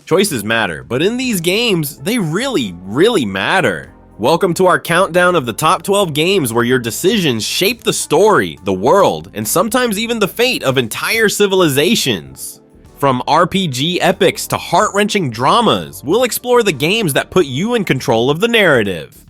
Choices matter, but in these games, they really matter. Welcome to our countdown of the top 12 games where your decisions shape the story, the world, and sometimes even the fate of entire civilizations. From RPG epics to heart-wrenching dramas, we'll explore the games that put you in control of the narrative.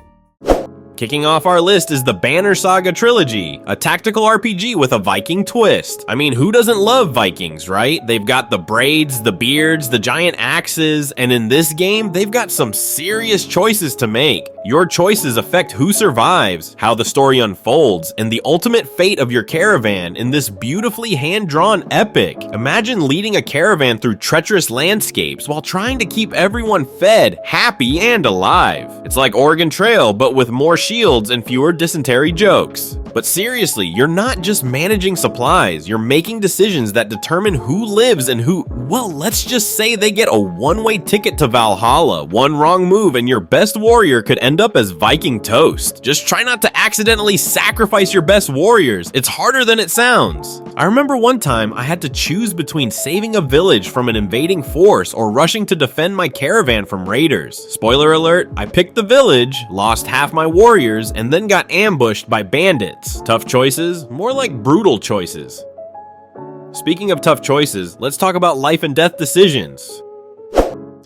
Kicking off our list is the Banner Saga trilogy, a tactical RPG with a Viking twist. I mean, who doesn't love Vikings, right? They've got the braids, the beards, the giant axes, and in this game, they've got some serious choices to make. Your choices affect who survives, how the story unfolds, and the ultimate fate of your caravan in this beautifully hand-drawn epic. Imagine leading a caravan through treacherous landscapes while trying to keep everyone fed, happy, and alive. It's like Oregon Trail, but with more shields and fewer dysentery jokes. But seriously, you're not just managing supplies, you're making decisions that determine who lives and who, well, let's just say they get a one-way ticket to Valhalla. One wrong move and your best warrior could end up as Viking toast. Just try not to accidentally sacrifice your best warriors. It's harder than it sounds. I remember one time I had to choose between saving a village from an invading force or rushing to defend my caravan from raiders. Spoiler alert, I picked the village, lost half my warriors, and then got ambushed by bandits. Tough choices? More like brutal choices. Speaking of tough choices, let's talk about life and death decisions.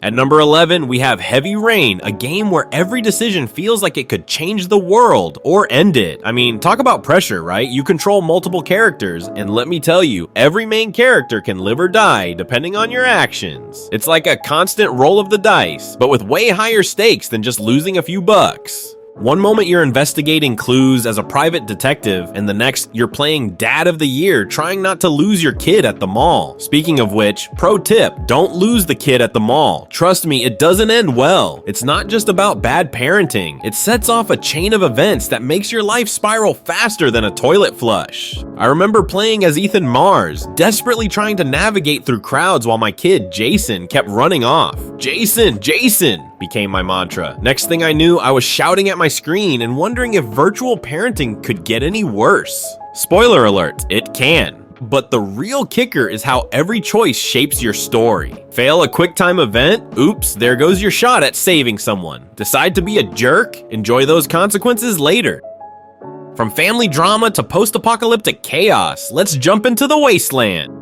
At number 11, we have Heavy Rain, a game where every decision feels like it could change the world or end it. I mean, talk about pressure, right? You control multiple characters, and let me tell you, every main character can live or die depending on your actions. It's like a constant roll of the dice, but with way higher stakes than just losing a few bucks. One moment you're investigating clues as a private detective, and the next you're playing Dad of the Year trying not to lose your kid at the mall. Speaking of which, pro tip, don't lose the kid at the mall. Trust me, it doesn't end well. It's not just about bad parenting. It sets off a chain of events that makes your life spiral faster than a toilet flush. I remember playing as Ethan Mars, desperately trying to navigate through crowds while my kid, Jason, kept running off. Jason, Jason! Became my mantra. Next thing I knew, I was shouting at my screen and wondering if virtual parenting could get any worse. Spoiler alert, it can. But the real kicker is how every choice shapes your story. Fail a quick time event? Oops, there goes your shot at saving someone. Decide to be a jerk? Enjoy those consequences later. From family drama to post-apocalyptic chaos, let's jump into the wasteland.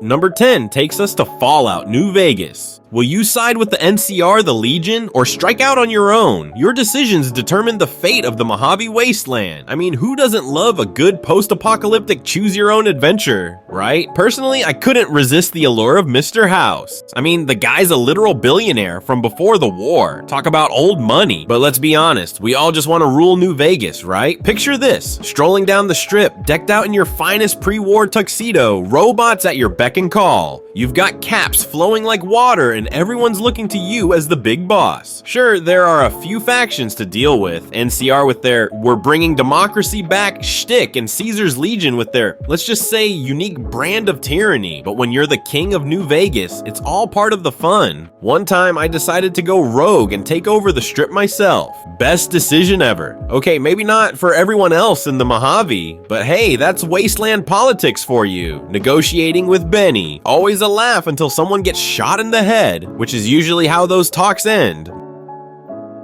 Number 10 takes us to Fallout New Vegas. Will you side with the NCR, the Legion, or strike out on your own? Your decisions determine the fate of the Mojave Wasteland. I mean, who doesn't love a good post-apocalyptic choose-your-own adventure, right? Personally, I couldn't resist the allure of Mr. House. I mean, the guy's a literal billionaire from before the war. Talk about old money. But let's be honest, we all just want to rule New Vegas, right? Picture this, strolling down the strip, decked out in your finest pre-war tuxedo, robots at your beck and call. You've got caps flowing like water and everyone's looking to you as the big boss. Sure, there are a few factions to deal with. NCR with their "we're bringing democracy back" shtick, and Caesar's Legion with their, let's just say, unique brand of tyranny. But when you're the king of New Vegas, it's all part of the fun. One time I decided to go rogue and take over the strip myself. Best decision ever. Okay, maybe not for everyone else in the Mojave, but hey, that's wasteland politics for you. Negotiating with Benny. Always a laugh until someone gets shot in the head, which is usually how those talks end.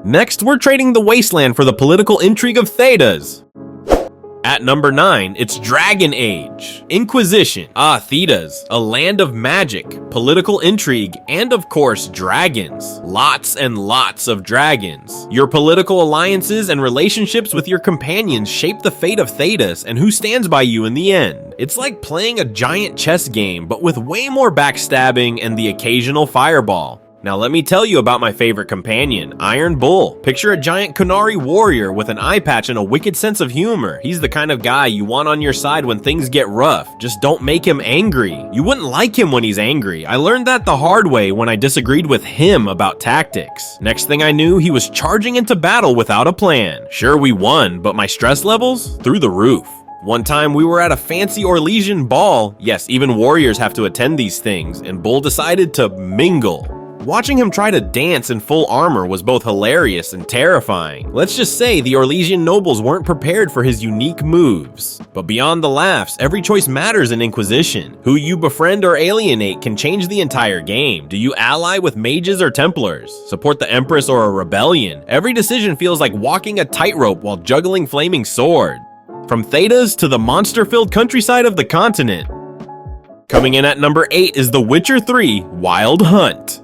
Next, we're trading the wasteland for the political intrigue of Thedas. At number 9, it's Dragon Age. Inquisition. Thedas. A land of magic, political intrigue, and of course, dragons. Lots and lots of dragons. Your political alliances and relationships with your companions shape the fate of Thedas and who stands by you in the end. It's like playing a giant chess game, but with way more backstabbing and the occasional fireball. Now let me tell you about my favorite companion, Iron Bull. Picture a giant Kunari warrior with an eye patch and a wicked sense of humor. He's the kind of guy you want on your side when things get rough. Just don't make him angry. You wouldn't like him when he's angry. I learned that the hard way when I disagreed with him about tactics. Next thing I knew, he was charging into battle without a plan. Sure, we won, but my stress levels? Through the roof. One time we were at a fancy Orlesian ball. Yes, even warriors have to attend these things, and Bull decided to mingle. Watching him try to dance in full armor was both hilarious and terrifying. Let's just say the Orlesian nobles weren't prepared for his unique moves. But beyond the laughs, every choice matters in Inquisition. Who you befriend or alienate can change the entire game. Do you ally with mages or Templars? Support the Empress or a rebellion? Every decision feels like walking a tightrope while juggling flaming swords. From Thedas to the monster-filled countryside of the continent. Coming in at number 8 is The Witcher 3: Wild Hunt.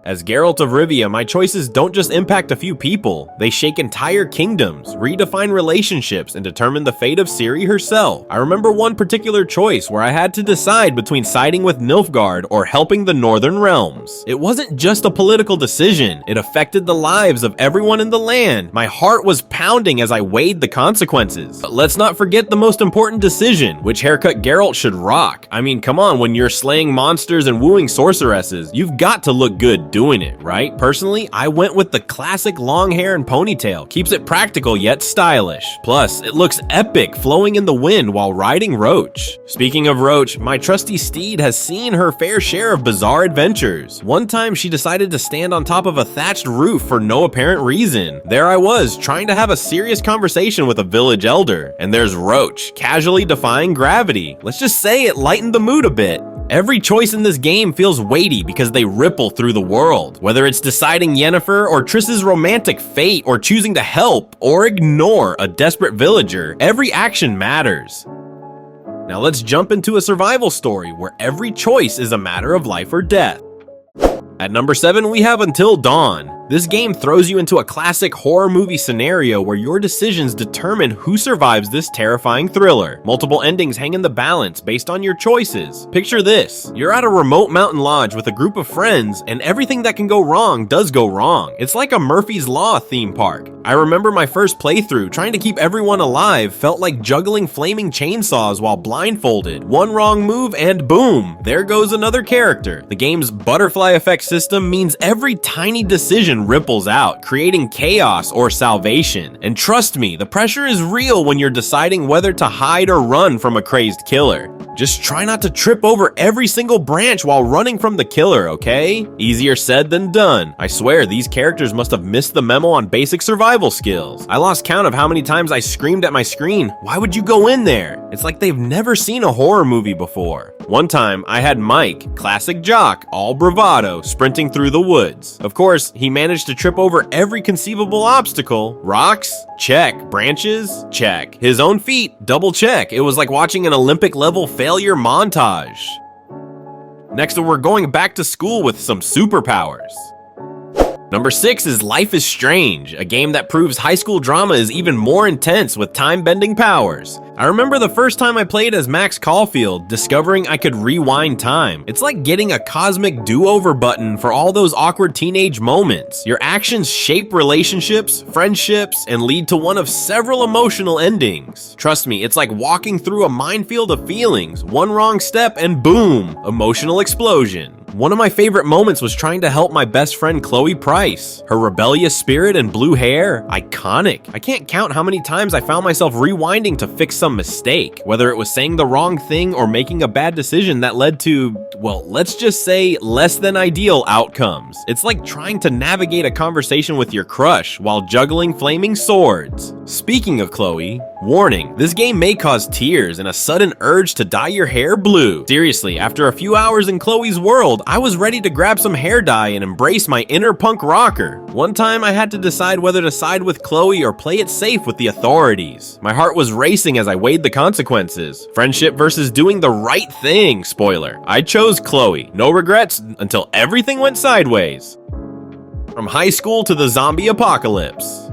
As Geralt of Rivia, my choices don't just impact a few people, they shake entire kingdoms, redefine relationships, and determine the fate of Ciri herself. I remember one particular choice where I had to decide between siding with Nilfgaard or helping the Northern Realms. It wasn't just a political decision, it affected the lives of everyone in the land. My heart was pounding as I weighed the consequences. But let's not forget the most important decision, which haircut Geralt should rock. I mean, come on, when you're slaying monsters and wooing sorceresses, you've got to look good doing it, right? Personally, I went with the classic long hair and ponytail. Keeps it practical yet stylish. Plus, it looks epic flowing in the wind while riding Roach. Speaking of Roach, my trusty steed has seen her fair share of bizarre adventures. One time she decided to stand on top of a thatched roof for no apparent reason. There I was, trying to have a serious conversation with a village elder, and there's Roach, casually defying gravity. Let's just say it lightened the mood a bit. Every choice in this game feels weighty because they ripple through the world. Whether it's deciding Yennefer or Triss's romantic fate, or choosing to help or ignore a desperate villager, every action matters. Now let's jump into a survival story where every choice is a matter of life or death. At number 7, we have Until Dawn. This game throws you into a classic horror movie scenario where your decisions determine who survives this terrifying thriller. Multiple endings hang in the balance based on your choices. Picture this: you're at a remote mountain lodge with a group of friends, and everything that can go wrong does go wrong. It's like a Murphy's Law theme park. I remember my first playthrough, trying to keep everyone alive felt like juggling flaming chainsaws while blindfolded. One wrong move and boom, there goes another character. The game's butterfly effect system means every tiny decision ripples out, creating chaos or salvation. And trust me, the pressure is real when you're deciding whether to hide or run from a crazed killer. Just try not to trip over every single branch while running from the killer, okay? Easier said than done. I swear, these characters must have missed the memo on basic survival skills. I lost count of how many times I screamed at my screen, "Why would you go in there?" It's like they've never seen a horror movie before. One time, I had Mike, classic jock, all bravado, sprinting through the woods. Of course, he managed to trip over every conceivable obstacle. Rocks? Check. Branches? Check. His own feet? Double check. It was like watching an Olympic-level failure montage. Next, we're going back to school with some superpowers. Number 6 is Life is Strange, a game that proves high school drama is even more intense with time-bending powers. I remember the first time I played as Max Caulfield, discovering I could rewind time. It's like getting a cosmic do-over button for all those awkward teenage moments. Your actions shape relationships, friendships, and lead to one of several emotional endings. Trust me, it's like walking through a minefield of feelings. One wrong step and boom, emotional explosion. One of my favorite moments was trying to help my best friend Chloe Price. Her rebellious spirit and blue hair, iconic. I can't count how many times I found myself rewinding to fix some mistake, whether it was saying the wrong thing or making a bad decision that led to, well, let's just say less than ideal outcomes. It's like trying to navigate a conversation with your crush while juggling flaming swords. Speaking of Chloe, warning, this game may cause tears and a sudden urge to dye your hair blue. Seriously, after a few hours in Chloe's world, I was ready to grab some hair dye and embrace my inner punk rocker. One time I had to decide whether to side with Chloe or play it safe with the authorities. My heart was racing as I weighed the consequences. Friendship versus doing the right thing, spoiler. I chose Chloe. No regrets until everything went sideways. From high school to the zombie apocalypse.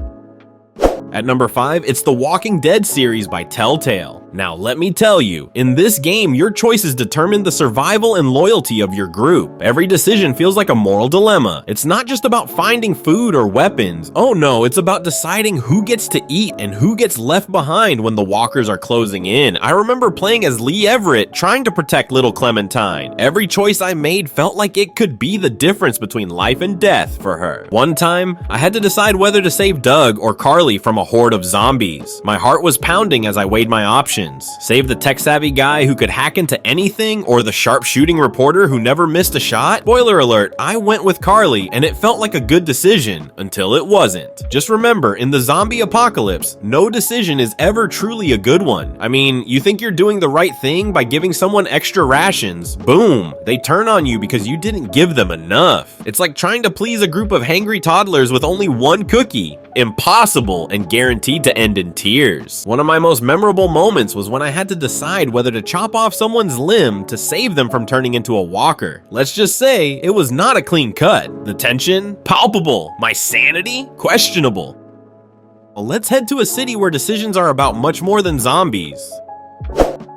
At number 5, it's the Walking Dead series by Telltale. Now let me tell you, in this game, your choices determine the survival and loyalty of your group. Every decision feels like a moral dilemma. It's not just about finding food or weapons. Oh no, it's about deciding who gets to eat and who gets left behind when the walkers are closing in. I remember playing as Lee Everett, trying to protect little Clementine. Every choice I made felt like it could be the difference between life and death for her. One time, I had to decide whether to save Doug or Carly from a horde of zombies. My heart was pounding as I weighed my options. options. Save the tech-savvy guy who could hack into anything, or the sharp-shooting reporter who never missed a shot? Spoiler alert, I went with Carly, and it felt like a good decision, until it wasn't. Just remember, in the zombie apocalypse, no decision is ever truly a good one. I mean, you think you're doing the right thing by giving someone extra rations, boom, they turn on you because you didn't give them enough. It's like trying to please a group of hangry toddlers with only one cookie. Impossible, and guaranteed to end in tears. One of my most memorable moments was when I had to decide whether to chop off someone's limb to save them from turning into a walker. Let's just say it was not a clean cut. The tension? Palpable. My sanity? Questionable. Well, let's head to a city where decisions are about much more than zombies.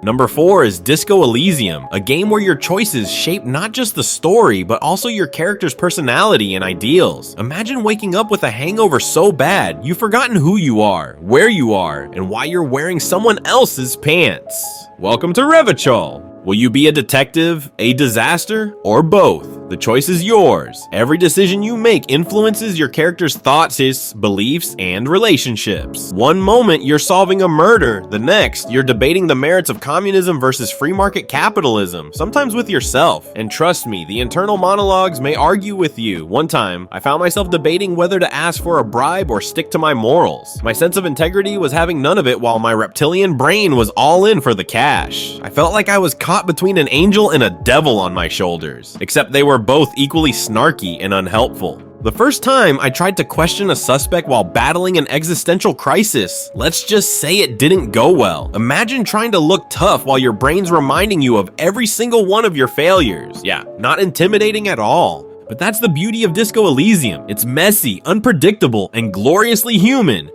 Number 4 is Disco Elysium, a game where your choices shape not just the story, but also your character's personality and ideals. Imagine waking up with a hangover so bad, you've forgotten who you are, where you are, and why you're wearing someone else's pants. Welcome to Revachol. Will you be a detective, a disaster, or both? The choice is yours. Every decision you make influences your character's thoughts, beliefs, and relationships. One moment you're solving a murder, the next you're debating the merits of communism versus free market capitalism, sometimes with yourself. And trust me, the internal monologues may argue with you. One time, I found myself debating whether to ask for a bribe or stick to my morals. My sense of integrity was having none of it, while my reptilian brain was all in for the cash. I felt like I was caught between an angel and a devil on my shoulders, except they were both equally snarky and unhelpful. The first time I tried to question a suspect while battling an existential crisis, let's just say it didn't go well. Imagine trying to look tough while your brain's reminding you of every single one of your failures. Yeah, not intimidating at all. But that's the beauty of Disco Elysium. It's messy, unpredictable, and gloriously human.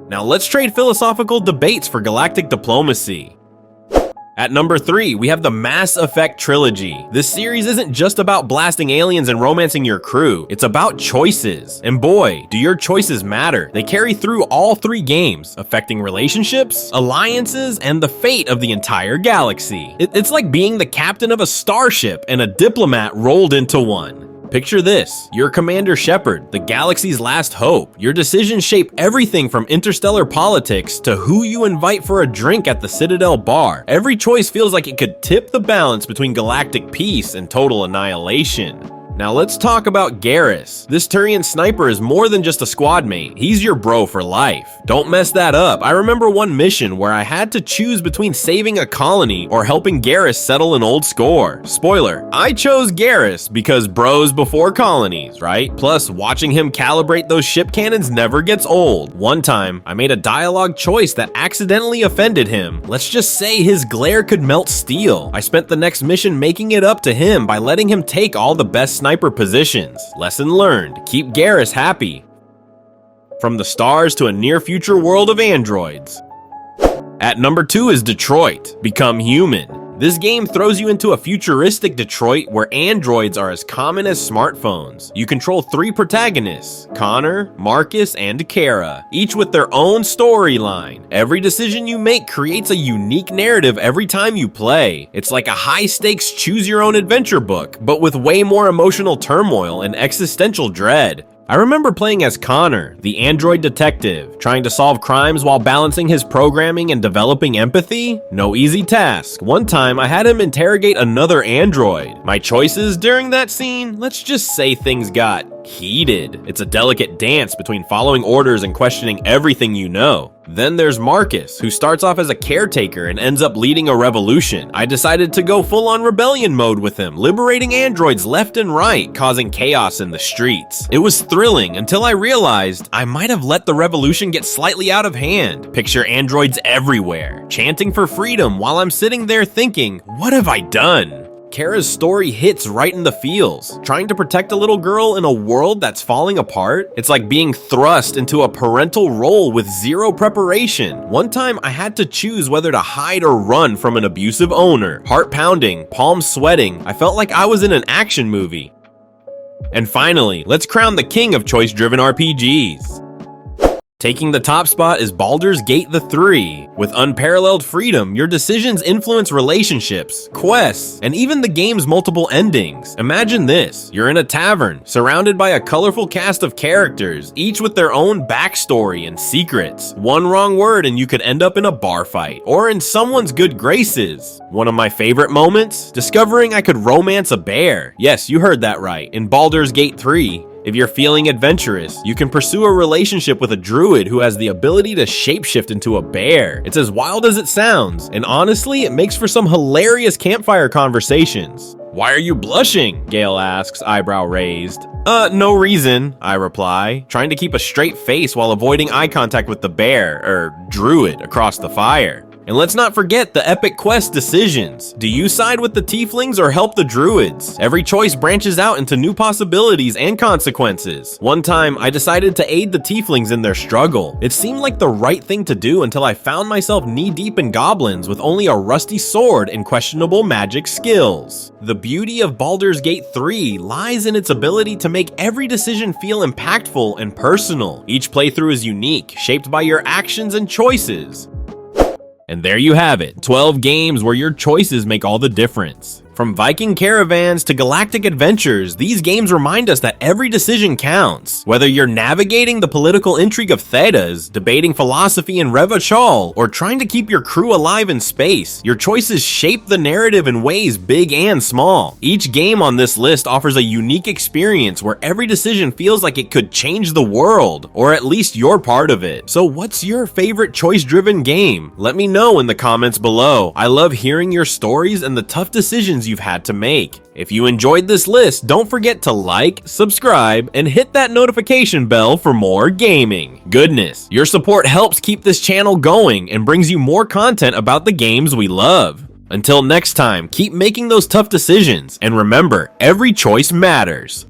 Now let's trade philosophical debates for galactic diplomacy. At number 3, we have the Mass Effect trilogy. This series isn't just about blasting aliens and romancing your crew, it's about choices. And boy, do your choices matter. They carry through all 3 games, affecting relationships, alliances, and the fate of the entire galaxy. It's like being the captain of a starship and a diplomat rolled into one. Picture this, you're Commander Shepard, the galaxy's last hope. Your decisions shape everything from interstellar politics to who you invite for a drink at the Citadel bar. Every choice feels like it could tip the balance between galactic peace and total annihilation. Now let's talk about Garrus. This Turian sniper is more than just a squad mate, he's your bro for life. Don't mess that up. I remember one mission where I had to choose between saving a colony or helping Garrus settle an old score. Spoiler, I chose Garrus because bros before colonies, right? Plus, watching him calibrate those ship cannons never gets old. One time, I made a dialogue choice that accidentally offended him. Let's just say his glare could melt steel. I spent the next mission making it up to him by letting him take all the best sniper positions. Lesson learned, keep Garrus happy. From the stars to a near future world of androids. At number 2 is Detroit, Become Human. This game throws you into a futuristic Detroit where androids are as common as smartphones. You control 3 protagonists, Connor, Marcus, and Kara, each with their own storyline. Every decision you make creates a unique narrative every time you play. It's like a high-stakes choose-your-own-adventure book, but with way more emotional turmoil and existential dread. I remember playing as Connor, the android detective, trying to solve crimes while balancing his programming and developing empathy. No easy task. One time, I had him interrogate another android. My choices during that scene, let's just say things got heated. It's a delicate dance between following orders and questioning everything you know. Then there's Marcus, who starts off as a caretaker and ends up leading a revolution. I decided to go full-on rebellion mode with him, liberating androids left and right, causing chaos in the streets. It was thrilling until I realized I might have let the revolution get slightly out of hand. Picture androids everywhere, chanting for freedom while I'm sitting there thinking, what have I done? Kara's story hits right in the feels. Trying to protect a little girl in a world that's falling apart? It's like being thrust into a parental role with zero preparation. One time I had to choose whether to hide or run from an abusive owner. Heart pounding, palms sweating. I felt like I was in an action movie. And finally, let's crown the king of choice-driven RPGs. Taking the top spot is Baldur's Gate 3. With unparalleled freedom, your decisions influence relationships, quests, and even the game's multiple endings. Imagine this: you're in a tavern, surrounded by a colorful cast of characters, each with their own backstory and secrets. One wrong word and you could end up in a bar fight, or in someone's good graces. One of my favorite moments? Discovering I could romance a bear. Yes, you heard that right, in Baldur's Gate 3. If you're feeling adventurous, you can pursue a relationship with a druid who has the ability to shapeshift into a bear. It's as wild as it sounds, and honestly, it makes for some hilarious campfire conversations. "Why are you blushing?" Gale asks, eyebrow raised. No reason," I reply, trying to keep a straight face while avoiding eye contact with the bear, druid, across the fire. And let's not forget the epic quest decisions. Do you side with the tieflings or help the druids? Every choice branches out into new possibilities and consequences. One time, I decided to aid the tieflings in their struggle. It seemed like the right thing to do until I found myself knee-deep in goblins with only a rusty sword and questionable magic skills. The beauty of Baldur's Gate 3 lies in its ability to make every decision feel impactful and personal. Each playthrough is unique, shaped by your actions and choices. And there you have it, 12 games where your choices make all the difference. From Viking caravans to galactic adventures, these games remind us that every decision counts. Whether you're navigating the political intrigue of Thedas, debating philosophy in Revachol, or trying to keep your crew alive in space, your choices shape the narrative in ways big and small. Each game on this list offers a unique experience where every decision feels like it could change the world, or at least you're part of it. So what's your favorite choice-driven game? Let me know in the comments below. I love hearing your stories and the tough decisions you've had to make. If you enjoyed this list, don't forget to like, subscribe, and hit that notification bell for more gaming. Goodness, your support helps keep this channel going and brings you more content about the games we love. Until next time, keep making those tough decisions, and remember, every choice matters.